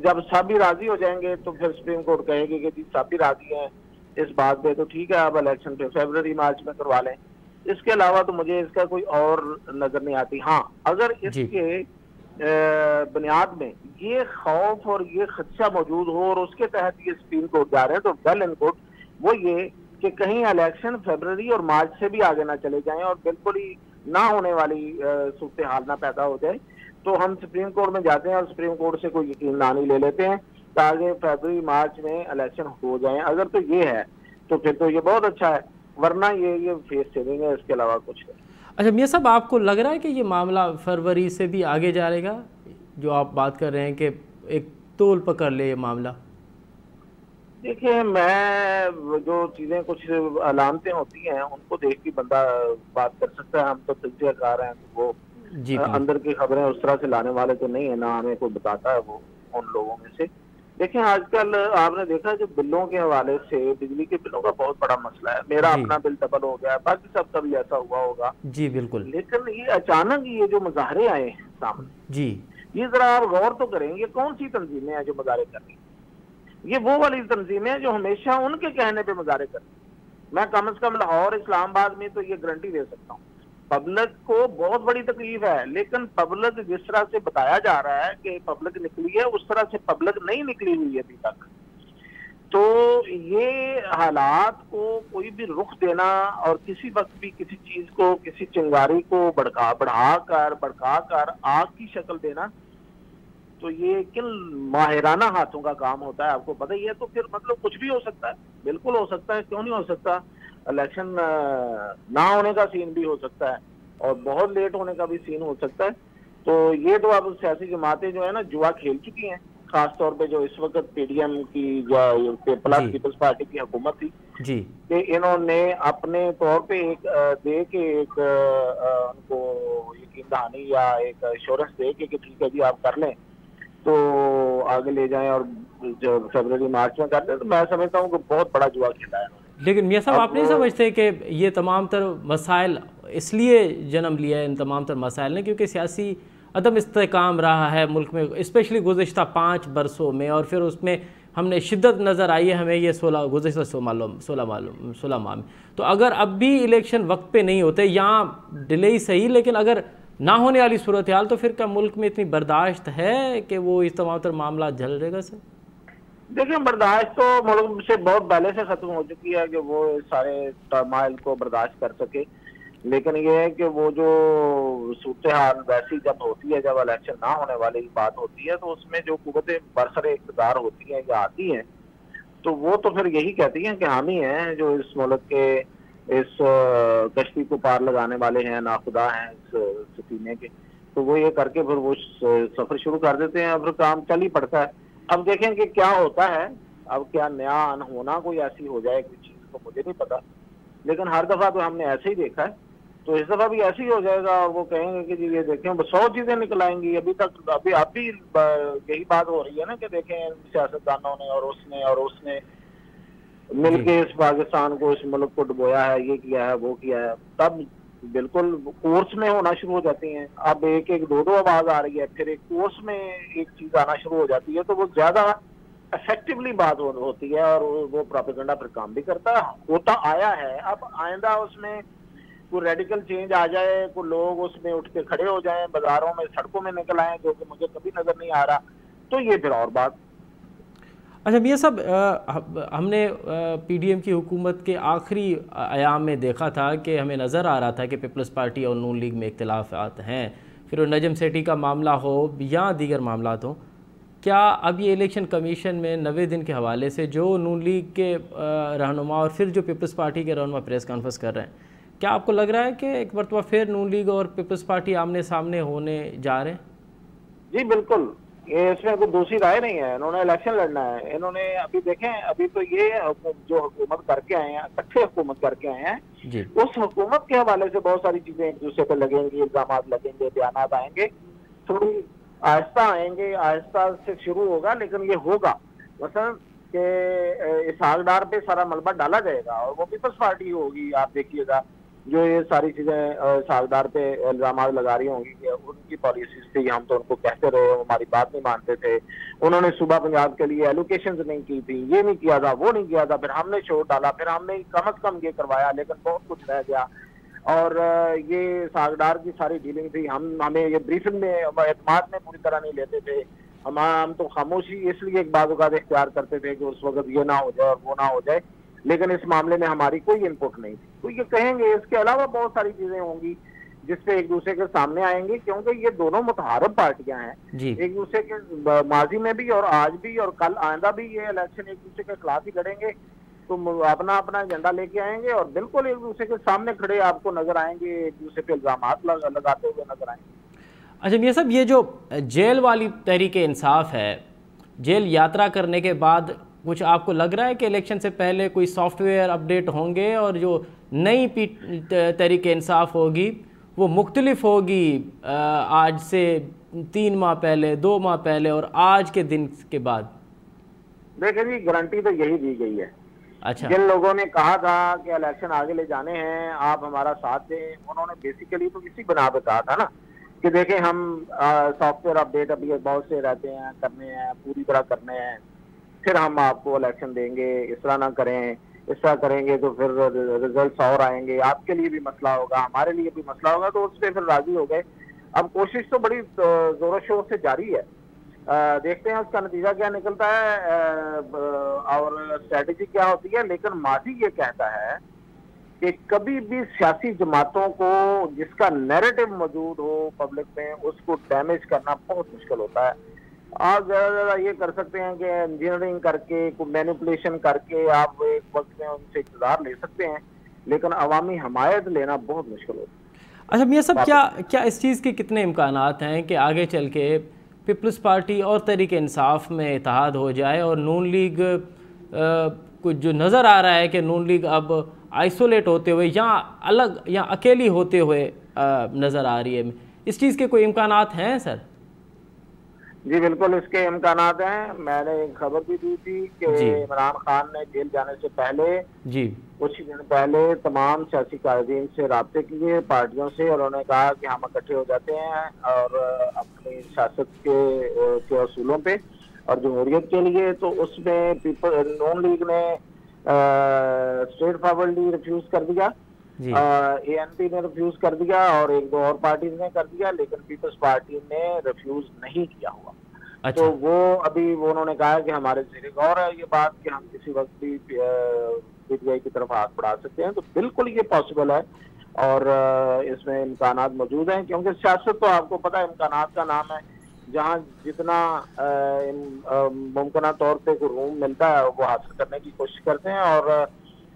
جب سب بھی راضی ہو جائیں گے تو پھر سپریم کورٹ کہے گی کہ جی سب بھی راضی ہیں اس بات پہ، تو ٹھیک ہے اب الیکشن پہ فیبرری مارچ میں کروا لیں۔ اس کے علاوہ تو مجھے اس کا کوئی اور نظر نہیں آتی۔ ہاں اگر اس کے بنیاد میں یہ خوف اور یہ خدشہ موجود ہو اور اس کے تحت یہ سپریم کورٹ جا رہے ہیں تو ویل اینڈ گڈ، وہ یہ کہ کہیں الیکشن فیبرری اور مارچ سے بھی آگے نہ چلے جائیں اور بالکل ہی نہ ہونے والی صورتحال نہ پیدا ہو جائے، تو ہم سپریم کورٹ میں جاتے ہیں اور سپریم کورٹ سے کوئی یقین دہانی لے لیتے ہیں تاکہ فیبرری مارچ میں الیکشن ہو جائیں۔ اگر تو یہ ہے تو پھر تو یہ بہت اچھا ہے، ورنہ یہ فیس سیونگ ہے، اس کے علاوہ کچھ نہیں۔ اچھا میاں صاحب، آپ کو لگ رہا ہے کہ یہ معاملہ فروری سے بھی آگے جائے گا، جو آپ بات کر رہے ہیں کہ ایک طول پکڑ لے یہ معاملہ؟ دیکھیں، میں جو چیزیں کچھ علامتیں ہوتی ہیں ان کو دیکھ کے بندہ بات کر سکتا ہے۔ ہم تو تجزیہ کار ہیں، تو وہ اندر کی خبریں اس طرح سے لانے والے تو نہیں ہے، نہ ہمیں کوئی بتاتا ہے وہ ان لوگوں میں سے۔ دیکھیں آج کل آپ نے دیکھا کہ بلوں کے حوالے سے بجلی کے بلوں کا بہت بڑا مسئلہ ہے، میرا اپنا بل ڈبل ہو گیا ہے، باقی سب کا بھی ایسا ہوا ہوگا۔ جی بالکل۔ لیکن یہ اچانک یہ جو مظاہرے آئے ہیں سامنے، یہ ذرا آپ غور تو کریں، یہ کون سی تنظیمیں ہیں جو مظاہرے کر رہی ہیں؟ یہ وہ والی تنظیمیں ہیں جو ہمیشہ ان کے کہنے پہ مظاہرے کرتی ہیں۔ میں کم از کم لاہور اسلام آباد میں تو یہ گارنٹی دے سکتا ہوں، پبلک کو بہت بڑی تکلیف ہے، لیکن پبلک جس طرح سے بتایا جا رہا ہے کہ پبلک نکلی ہے، اس طرح سے پبلک نہیں نکلی ہوئی ہے ابھی تک۔ تو یہ حالات کو کوئی بھی رخ دینا اور کسی وقت بھی کسی چیز کو، کسی چنگاری کو بڑھا کر آگ کی شکل دینا، تو یہ کن ماہرانہ ہاتھوں کا کام ہوتا ہے، آپ کو پتہ ہی ہے۔ تو پھر مطلب کچھ بھی ہو سکتا ہے، بالکل ہو سکتا ہے، کیوں نہیں ہو سکتا؟ الیکشن نہ ہونے کا سین بھی ہو سکتا ہے اور بہت لیٹ ہونے کا بھی سین ہو سکتا ہے۔ تو یہ تو اب سیاسی جماعتیں جو ہے نا جوا کھیل چکی ہیں، خاص طور پہ جو اس وقت پی ڈی ایم کی پیپلز پارٹی کی حکومت تھی، کہ انہوں نے اپنے طور پہ ایک دے کے ایک ان کو یقین دہانی یا ایک ایشورنس دے کے کہ ٹھیک ہے جی آپ کر لیں تو آگے لے جائیں اور جو فیبرری مارچ میں کر دیں، تو میں سمجھتا ہوں کہ بہت بڑا جوا کھیلا ہے۔ لیکن میاں صاحب آپ نہیں سمجھتے کہ یہ تمام تر مسائل اس لیے جنم لیا ہے، ان تمام تر مسائل نے کیونکہ سیاسی عدم استحکام رہا ہے ملک میں، اسپیشلی گزشتہ 5 برسوں میں، اور پھر اس میں ہم نے شدت نظر آئی ہے ہمیں یہ 16 ماہ میں۔ تو اگر اب بھی الیکشن وقت پہ نہیں ہوتے، یہاں ڈیلے ہی صحیح، لیکن اگر نہ ہونے والی صورتحال، تو پھر کیا ملک میں اتنی برداشت ہے کہ وہ اس تمام تر معاملات جھل رہے گا سر؟ دیکھیں برداشت تو ملک سے بہت پہلے سے ختم ہو چکی ہے کہ وہ سارے ٹرمائل کو برداشت کر سکے، لیکن یہ ہے کہ وہ جو صورتحال ویسی جب ہوتی ہے، جب الیکشن نہ ہونے والی بات ہوتی ہے، تو اس میں جو قوتیں برسر اقتدار ہوتی ہیں یا آتی ہیں، تو وہ تو پھر یہی کہتی ہیں کہ ہم ہی ہیں جو اس ملک کے اس کشتی کو پار لگانے والے ہیں، ناخدا ہیں اس سفینے کے، تو وہ یہ کر کے پھر وہ سفر شروع کر دیتے ہیں، پھر کام چل ہی پڑتا ہے۔ اب دیکھیں کہ کیا ہوتا ہے، اب کیا نیا ہونا کوئی ایسی ہو جائے کوئی چیز، تو مجھے نہیں پتا، لیکن ہر دفعہ تو ہم نے ایسے ہی دیکھا ہے، تو اس دفعہ بھی ایسے ہی ہو جائے گا اور وہ کہیں گے کہ جی یہ دیکھیں 100 چیزیں نکل آئیں گی۔ ابھی تک اب بھی یہی بات ہو رہی ہے نا کہ دیکھیں سیاستدانوں نے اور اس نے مل کے اس پاکستان کو، اس ملک کو ڈبویا ہے، یہ کیا ہے، وہ کیا ہے، تب بالکل کورس میں ہونا شروع ہو جاتی ہیں۔ اب ایک دو آواز آ رہی ہے، پھر ایک کورس میں ایک چیز آنا شروع ہو جاتی ہے، تو وہ زیادہ افیکٹولی بات ہوتی ہے اور وہ پروپیگنڈا پھر کام بھی کرتا ہے، ہوتا آیا ہے۔ اب آئندہ اس میں کوئی ریڈیکل چینج آ جائے، کوئی لوگ اس میں اٹھ کے کھڑے ہو جائیں، بازاروں میں سڑکوں میں نکل آئیں، جو کہ مجھے کبھی نظر نہیں آ رہا، تو یہ پھر اور بات۔ अच्छा मियाँ साहब, हमने PDM की हुकूमत के आखिरी अयाम में देखा था कि हमें नज़र आ रहा था कि पीपल्स पार्टी और नून लीग में इख्तिलाफ़ात हैं, फिर वो नजम सेठी का मामला हो या दीगर मामलात हो। क्या अब ये इलेक्शन कमीशन में 90 दिन के हवाले से जो नून लीग के रहनुमा और फिर जो पीपल्स पार्टी के रहनुमा प्रेस कॉन्फ्रेंस कर रहे हैं, क्या आपको लग रहा है कि एक मरतबा फिर नून लीग और पीपल्स पार्टी आमने सामने होने जा रहे हैं? जी बिल्कुल, ये इसमें कोई दूसरी राय नहीं है। इन्होंने इलेक्शन लड़ना है। इन्होंने अभी देखें, अभी तो ये जो हुकूमत करके आए हैं, इकट्ठे हुकूमत करके आए हैं, उस हुकूमत के हवाले से बहुत सारी चीजें एक दूसरे पे लगेंगी, इल्जाम लगेंगे, बयान आएंगे, थोड़ी आहिस्ता आएंगे, आहिस्ता से शुरू होगा, लेकिन ये होगा। मसलन कि इसहाक डार पे सारा मलबा डाला जाएगा और वो पीपल्स पार्टी होगी। आप देखिएगा जो ये सारी चीजें इसहाक डार पे इल्जाम लगा रही होंगी कि उनकी पॉलिसीज थी, हम तो उनको कहते रहे, वो हमारी बात नहीं मानते थे, उन्होंने सूबा पंजाब के लिए एलोकेशन नहीं की थी, ये नहीं किया था, वो नहीं किया था, फिर हमने शोर डाला, फिर हमने कम अज कम ये करवाया, लेकिन बहुत कुछ रह गया। और ये इसहाक डार की सारी डीलिंग थी, हमें ये ब्रीफिंग में एतमाद में पूरी तरह नहीं लेते थे। हम तो खामोशी इसलिए एक बात इख्तियार करते थे कि उस वक्त ये ना हो जाए और वो ना हो जाए, लेकिन इस मामले में हमारी कोई इनपुट नहीं थी। तो ये कहेंगे, इसके अलावा बहुत सारी चीजें होंगी जिसपे एक दूसरे के सामने आएंगी, क्योंकि ये दोनों मुतहारब पार्टियां हैं, एक दूसरे के माजी में भी और आज भी और कल आइंदा भी ये इलेक्शन एक दूसरे के खिलाफ ही लड़ेंगे। तो अपना अपना एजेंडा लेके आएंगे और बिल्कुल एक दूसरे के सामने खड़े आपको नजर आएंगे, एक दूसरे पे इल्जामात लगाते हुए नजर आएंगे। अच्छा मियां साहब, ये जो जेल वाली तहरीक इंसाफ है, जेल यात्रा करने के बाद कुछ आपको लग रहा है कि इलेक्शन से पहले कोई सॉफ्टवेयर अपडेट होंगे और जो नई तहरीक इंसाफ होगी वो मुख्तलिफ होगी आज से 3 माह पहले, 2 माह पहले और आज के दिन के बाद? देखिए जी, गारंटी तो यही दी गई है। अच्छा, जिन लोगों ने कहा था कि इलेक्शन आगे ले जाने हैं, आप हमारा साथ दें, उन्होंने बेसिकली तो इसी बना पे कहा था ना कि देखें हम सॉफ्टवेयर अपडेट अभी बहुत से रहते हैं, करने हैं, पूरी तरह करने हैं, फिर हम आपको इलेक्शन देंगे, इस तरह ना करें, इस तरह करेंगे तो फिर रिजल्ट्स और आएंगे, आपके लिए भी मसला होगा, हमारे लिए भी मसला होगा। तो उस पर फिर राजी हो गए। अब कोशिश तो बड़ी जोरों शोर से जारी है, देखते हैं उसका नतीजा क्या निकलता है और स्ट्रेटेजी क्या होती है। लेकिन माजी ये कहता है कि कभी भी सियासी जमातों को जिसका नैरेटिव मौजूद हो पब्लिक में, उसको डैमेज करना बहुत मुश्किल होता है। आप ज़्यादा ये कर सकते हैं कि इंजीनियरिंग करके, मैनिपुलेशन करके आप एक वक्त में उनसे इक़्तिदार ले सकते हैं, लेकिन अवामी हमायत लेना बहुत मुश्किल होता है। अच्छा मियां साहब, क्या इस चीज़ के कितने इम्कानात हैं कि आगे चल के पीपल्स पार्टी और तहरीक इंसाफ में इत्तेहाद हो जाए और नून लीग कुछ जो नज़र आ रहा है कि नून लीग अब आइसोलेट होते हुए या अलग या अकेली होते हुए नज़र आ रही है, इस चीज़ के कोई इम्कानात हैं सर? जी बिल्कुल, इसके इम्कानात हैं। मैंने एक खबर भी दी थी कि इमरान खान ने जेल जाने से पहले कुछ दिन पहले तमाम सियासी कायदीन से राब्ते किए, पार्टियों से, और उन्होंने कहा कि हम इकट्ठे हो जाते हैं और अपनी सियासत के असूलों पे और जमहूरियत के लिए। तो उसमें नून लीग ने स्ट्रेट फॉरवर्डली रिफ्यूज कर दिया, ANP ने रिफ्यूज कर दिया और 1-2 और पार्टीज ने कर दिया, लेकिन पीपल्स पार्टी ने रिफ्यूज नहीं किया हुआ। अच्छा। तो वो अभी उन्होंने कहा है कि हमारे ज़ेरे गौर है ये बात कि हम किसी वक्त भी PTI की तरफ हाथ बढ़ा सकते हैं। तो बिल्कुल ये पॉसिबल है और इसमें इम्कानात मौजूद हैं, क्योंकि सियासत तो आपको पता है इम्कानात का नाम है। जहाँ जितना मुमकिन तौर पे कोई रूम मिलता है वो हासिल करने की कोशिश करते हैं। और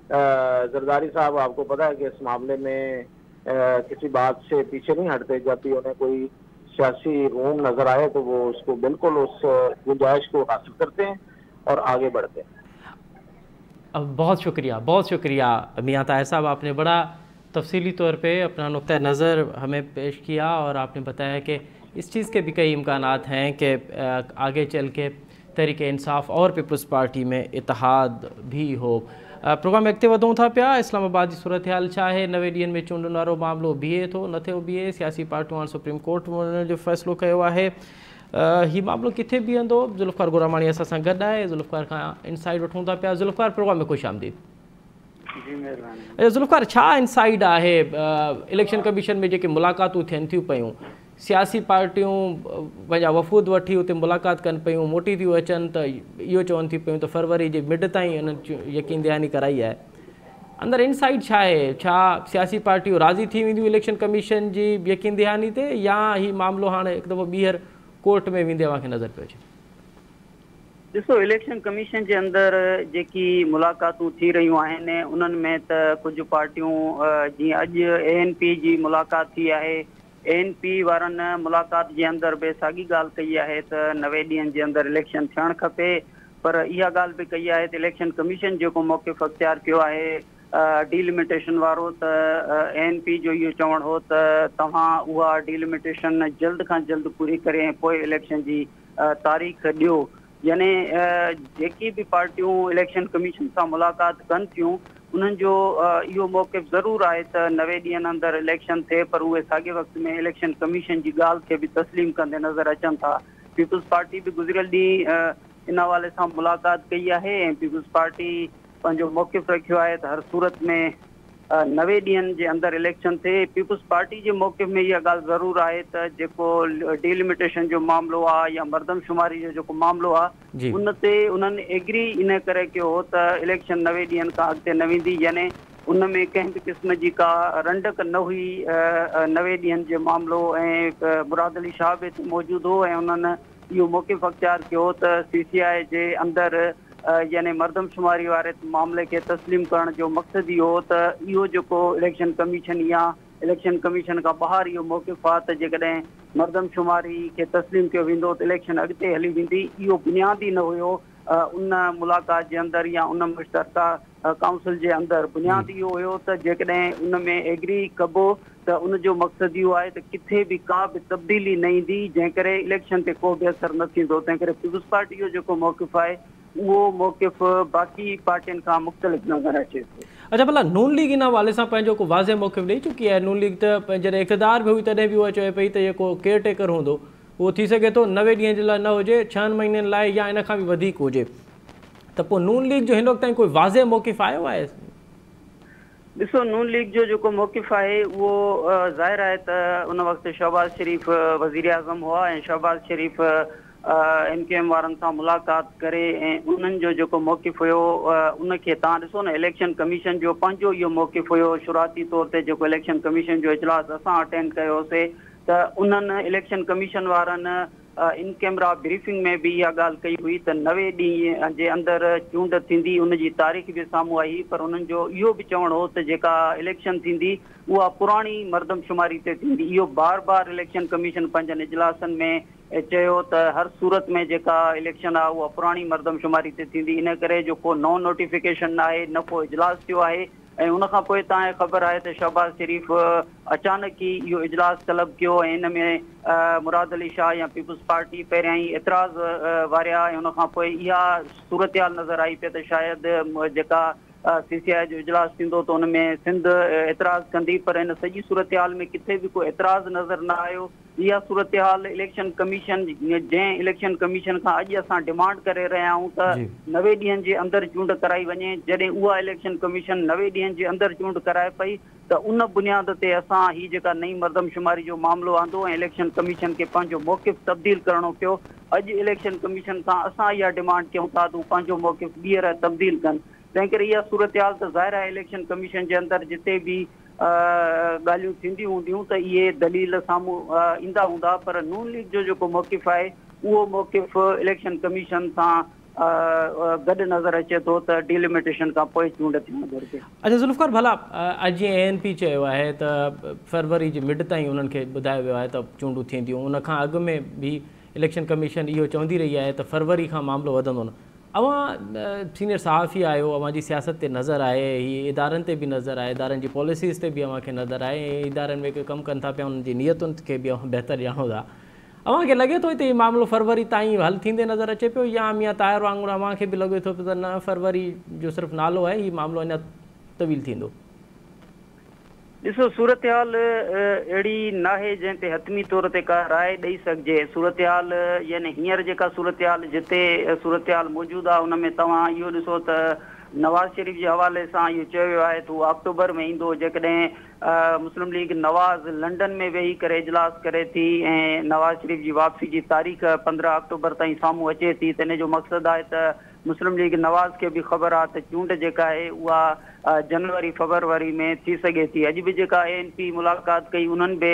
जरदारी साहब आपको पता है कि इस मामले में किसी बात से पीछे नहीं हटते। जब भी उन्हें कोई सियासी रूम नजर आए तो वो उसको बिल्कुल उस गुंजाइश को हासिल करते हैं और आगे बढ़ते हैं। बहुत शुक्रिया मियां ताहिर साहब, आपने बड़ा तफसीली तौर पे अपना नुक्ता नज़र हमें पेश किया और आपने बताया कि इस चीज़ के भी कई इम्कानात हैं कि आगे चल के तहरीक इंसाफ और पीपल्स पार्टी में इत्तेहाद भी हो। प्रोग्राम अॻिते वधूं था पिया। इस्लामाबाद जी सूरत हाल छा आहे, 90 ॾींहंनि में चूंडुनि वारो मामिलो बीहे थो, न थियो बीहे, सियासी पार्टियूं हाणे सुप्रीम कोर्ट में जो फ़ैसिलो कयो आहे। हीउ मामिलो किथे बीहंदो? ज़ुल्फ़िकार गुरामाणी असां सां गॾु आहे। ज़ुल्फ़िकार खां इनसाइड वठूं था पिया। ज़ुल्फ़िकार, प्रोग्राम में ख़ुश आमदीद। अच्छा ज़ुल्फ़िकार, छा इनसाइड आहे? इलेक्शन कमीशन में जेके मुलाक़ातूं थियनि थियूं पियूं, सियासी पार्टियूं पंहिंजा वफ़ूद वठी उते मुलाक़ात कनि पियूं, मोटी थियूं अचनि त इहो चवनि थियूं पियूं त फरवरी जे मिड ताईं उन्हनि यकीन दहानी कराई आहे। अंदरि इनसाइड छा आहे? छा सियासी पार्टियूं राज़ी थी वेंदियूं इलेक्शन कमीशन जी यकीन दहानी ते, या हीउ मामिलो हाणे हिकु दफ़ो ॿीहर कोर्ट में वेंदे अव्हांखे नज़र पियो अचे? ॾिसो, इलेक्शन कमीशन जे अंदरि जेकी मुलाक़ातूं थी रहियूं आहिनि उन्हनि में त कुझु पार्टियूं जीअं अॼु ANP जी मुलाक़ात थी आहे, ANP वारनि मुलाक़ात जे अंदरि बि साॻी ॻाल्हि कई आहे त 90 ॾींहंनि जे अंदरि इलेक्शन थियणु खपे, पर इहा ॻाल्हि बि कई आहे त इलेक्शन कमीशन जेको मौक़िफ़ अख़्तियार कयो आहे डीलिमिटेशन वारो, त ANP जो इहो चवणु हो त तव्हां उहा डीलिमिटेशन जल्द खां जल्द पूरी करे पोइ इलेक्शन जी तारीख़ ॾियो। यानी जेकी बि पार्टियूं इलेक्शन कमीशन सां मुलाक़ात कनि थियूं उन्हनि जो इहो मौक़िफ़ ज़रूरु आहे त 90 ॾींहंनि अंदरि इलेक्शन थिए, पर उहे साॻे वक़्त में इलेक्शन कमीशन जी ॻाल्हि खे बि तस्लीम कंदे नज़र अचनि था। पीपुल्स पार्टी बि गुज़िरियल ॾींहुं इन हवाले सां मुलाक़ात कई आहे ऐं पीपुल्स पार्टी पंहिंजो मौक़िफ़ रखियो आहे त हर सूरत में 90 ॾींहंनि जे अंदरि इलेक्शन थिए। पीपुल्स पार्टी जे मौक़िफ़ में इहा ॻाल्हि ज़रूरु आहे त जेको डीलिमिटेशन जो मामिलो आहे या मर्दमशुमारी जो जेको मामिलो आहे उन ते उन्हनि एग्री इन करे कयो हो त इलेक्शन 90 ॾींहंनि खां अॻिते न वेंदी, यानी उन में कंहिं बि क़िस्म जी का रंडक न हुई 90 ॾींहंनि जो मामिलो। ऐं मुराद अली शाह बि मौजूदु हो ऐं उन्हनि इहो मौक़िफ़ अख़्तियार कयो त CCI जे अंदरि यानी मर्दमशुमारी वारे मामले खे तस्लीम करण जो मक़सदु इहो हो त इहो जेको इलेक्शन कमीशन या इलेक्शन कमीशन खां ॿाहिरि इहो मौक़िफ़ आहे त जेकॾहिं मर्दमशुमारी खे तस्लीम कयो वेंदो त इलेक्शन अॻिते हली वेंदी, इहो बुनियादी न हुयो उन मुलाक़ात जे अंदरि या उन मुश्तरका काउंसिल जे अंदरि। बुनियादी इहो हुयो त जेकॾहिं उन में एग्री कबो त उनजो मक़सदु इहो आहे त किथे बि का बि तब्दीली न ईंदी जंहिं करे इलेक्शन ते को बि असरु न थींदो। तंहिं करे पीपुल्स पार्टी जो जेको मौक़िफ़ आहे उहो मौक़िफ़ बाक़ी पार्टियुनि खां मुख़्तलिफ़ नज़र अचे थो। अच्छा, भला नून लीग इन हवाले सां पंहिंजो को वाज़े मौक़िफ़ ॾेई चुकी आहे? नून लीग त जॾहिं इक़्तिदार बि हुई तॾहिं बि उहा चए पई त जेको केयर टेकर हूंदो उहो थी सघे थो 90 ॾींहं जे लाइ न हुजे, 6 महीननि लाइ या इन खां बि वधीक हुजे, त पोइ नून लीग जो हिन वक़्त ताईं कोई वाज़े मौक़िफ़ आयो आहे? ॾिसो, नून लीग जो जेको मौक़िफ़ आहे उहो ज़ाहिर आहे त उन वक़्तु शहबाज़ शरीफ़ वज़ीर आज़म हुआ ऐं शहबाज़ शरीफ़ MKM वारनि सां मुलाक़ात करे ऐं उन्हनि जो जेको मौक़िफ़ हुयो उनखे तव्हां ॾिसो न, इलेक्शन कमीशन जो पंहिंजो इहो मौक़िफ़ हुयो। शुरूआती तौर ते जेको इलेक्शन कमीशन जो इजलास असां अटेंड कयोसीं त उन्हनि इलेक्शन कमीशन वारनि इन कैमरा ब्रीफिंग में भी यह गाल कई हुई तो 90 ॾींहं जे अंदर चूंड थींदी, उन जी तारीख़ भी साम्हूं आई, पर उन्हनि जो इहो भी चवण हो त जेका इलेक्शन थींदी उहा पुराणी मर्दमशुमारी ते थींदी। इहो बार बार इलेक्शन कमीशन पंहिंजनि इजलासनि में चयो त हर सूरत में जेका इलेक्शन आहे उहा पुराणी मर्दमशुमारी ते थींदी। इन करे जो को नओं नोटिफिकेशन न आहे, न को इजलास थियो आहे। ऐं उन खां पोइ तव्हांखे ख़बर आहे त शहबाज़ शरीफ़ अचानक ई इहो इजलास तलब कयो ऐं इन में मुराद अली शाह या पीपुल्स पार्टी पहिरियां ई एतिराज़ वारिया ऐं उन खां पोइ इहा सूरत हाल नज़र आई पई त शायदि जेका CCI जो इजलास थींदो त उन में सिंध एतिराज़ कंदी, पर इन सॼी सूरत हाल में किथे बि कोई एतिराज़ नज़र न आयो। इहा सूरत हाल इलेक्शन कमीशन जंहिं इलेक्शन कमीशन खां अॼु असां डिमांड करे रहिया आहियूं त 90 ॾींहंनि जे अंदरि चूंड कराई वञे, जॾहिं उहा इलेक्शन कमीशन 90 ॾींहंनि जे अंदरि चूंड कराए पई त उन बुनियाद ते असां हीअ जेका नई मर्दमशुमारी जो मामिलो आंदो ऐं इलेक्शन कमीशन खे पंहिंजो मौक़िफ़ तब्दील करणो पियो। अॼु इलेक्शन कमीशन खां असां इहा डिमांड कयूं था त हू पंहिंजो मौक़िफ़ ॿीहर तब्दील कनि। तंहिं करे इहा सूरत हाल त ज़ाहिर आहे इलेक्शन कमीशन जे अंदरि जिते बि ॻाल्हियूं थींदियूं हूंदियूं त इहे दलील साम्हूं ईंदा हूंदा, पर नून लीग जो जेको मौक़िफ़ आहे उहो मौक़िफ़ इलेक्शन कमीशन सां गॾु नज़र अचे थो त डिलिमिटेशन खां पोइ चूंड थियणु घुरिजे। अच्छा ज़ुल्फ़िकार, भला अॼु जीअं ANP चयो आहे त फरवरी जे मिड ताईं उन्हनि खे ॿुधायो वियो आहे त चूंडूं थींदियूं, उन खां अॻु में बि इलेक्शन कमीशन इहो चवंदी रही आहे त फरवरी खां मामिलो वधंदो न। अवां सीनियर सहाफ़ी आहियो, अवां जी सियासत ते नज़र आहे, हीअ इदारनि ते बि नज़र आहे, इदारनि जी पॉलिसीज़ ते बि अव्हांखे नज़र आहे, ऐं इदारनि में कमु कनि था पिया, उन्हनि जी नियतुनि खे बि बहितर ॼाणो था। अव्हांखे लॻे थो हिते हीउ मामिलो फरवरी ताईं हल थींदे नज़र अचे पियो, या मियां ताहिर वांगुरु अव्हांखे बि लॻे थो पियो त न फरवरी जो सिर्फ़ु नालो आहे, हीउ मामिलो अञा तवील थींदो? ॾिसो, सूरत हाल अहिड़ी न आहे जंहिं ते हतमी तौर ते का राय ॾेई सघिजे। सूरत हाल यानी हींअर जेका सूरत हाल जिते सूरत हाल मौजूदु आहे उन में तव्हां इहो ॾिसो त नवाज़ शरीफ़ जे हवाले सां इहो चयो वियो आहे त उहो अक्टूबर में ईंदो जेकॾहिं मुस्लिम लीग नवाज़ लंडन में वेही करे इजलास करे थी ऐं नवाज़ शरीफ़ जी वापसी जी तारीख़ 15 अक्टूबर ताईं साम्हूं अचे थी त इन जो मक़सदु आहे त मुस्लिम लीग नवाज़ खे बि ख़बर आहे त चूंड जेका आहे उहा जनवरी फरवरी में थी सघे थी। अॼु बि जेका ANP मुलाक़ात कई उन्हनि बि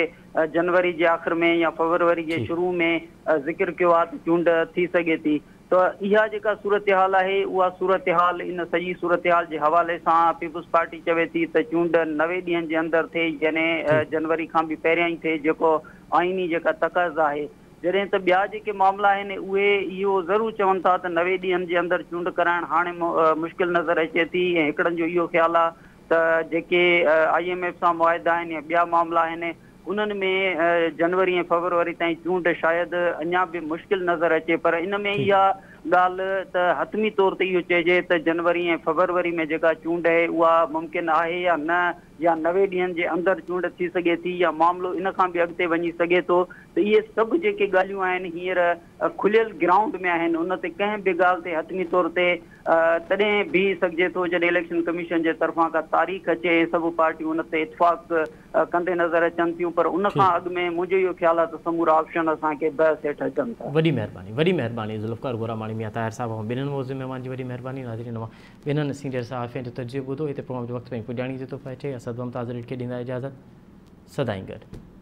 जनवरी जे आख़िर में या फरवरी जे शुरू में ज़िक्र कयो आहे त चूंड थी सघे थी। त इहा जेका सूरत हाल आहे उहा सूरत हाल इन सॼी सूरत हाल जे हवाले सां पीपुल्स पार्टी चवे थी त चूंड 90 ॾींहंनि जे अंदरि थिए, यानी जनवरी खां बि पहिरियां ई थिए, जेको आइनी जेका तक़ाज़ा आहे। जॾहिं त ॿिया जेके मामला आहिनि उहे इहो ज़रूरु चवनि था त 90 ॾींहंनि जे अंदरि चूंड कराइण हाणे मुश्किल नज़र अचे थी ऐं हिकिड़नि जो इहो ख़्यालु आहे त जेके IMF सां मुआहिदा आहिनि या ॿिया मामला आहिनि उन्हनि में जनवरी ऐं फरवरी ताईं चूंड शायदि अञा बि मुश्किल नज़र अचे। पर इन में इहा ॻाल्हि त हतमी तौर ते इहो चइजे त जनवरी ऐं फरवरी में जेका चूंड आहे उहा मुमकिन आहे या न, या 90 ॾींहंनि जे अंदरि चूंड थी सघे थी या मामिलो इन खां बि अॻिते वञी सघे थो। त इहे सभु जेके ॻाल्हियूं आहिनि हींअर खुलियल ग्राउंड में आहिनि, उन ते कंहिं बि ॻाल्हि ते हतमी तौर ते तॾहिं बीह सघिजे थो जॾहिं इलेक्शन कमीशन जे तरफ़ां का तारीख़ अचे ऐं सभु पार्टियूं उन ते इतफ़ाक़ कंदे नज़र अचनि थियूं। पर उन खां अॻु में मुंहिंजो इहो ख़्यालु आहे त समूरा ऑप्शन असांखे बहस हेठि अचनि था। वॾी महिरबानी ज़ुल्फ़कार गोरामाणी मियां ताहिर साहब ऐं ॿिन्हिनि मौज़ूअ में मुंहिंजी वॾी महिरबानी। नाज़रीन ॿिन्हिनि सीनियर सहाफ़ियुनि जो तजुर्बो ॿुधो। हिते प्रोग्राम जो वक़्तु में पुॼाणी जे थो पए। असद मुमताज़ खे ॾींदा इजाज़त। सदाईं गॾु।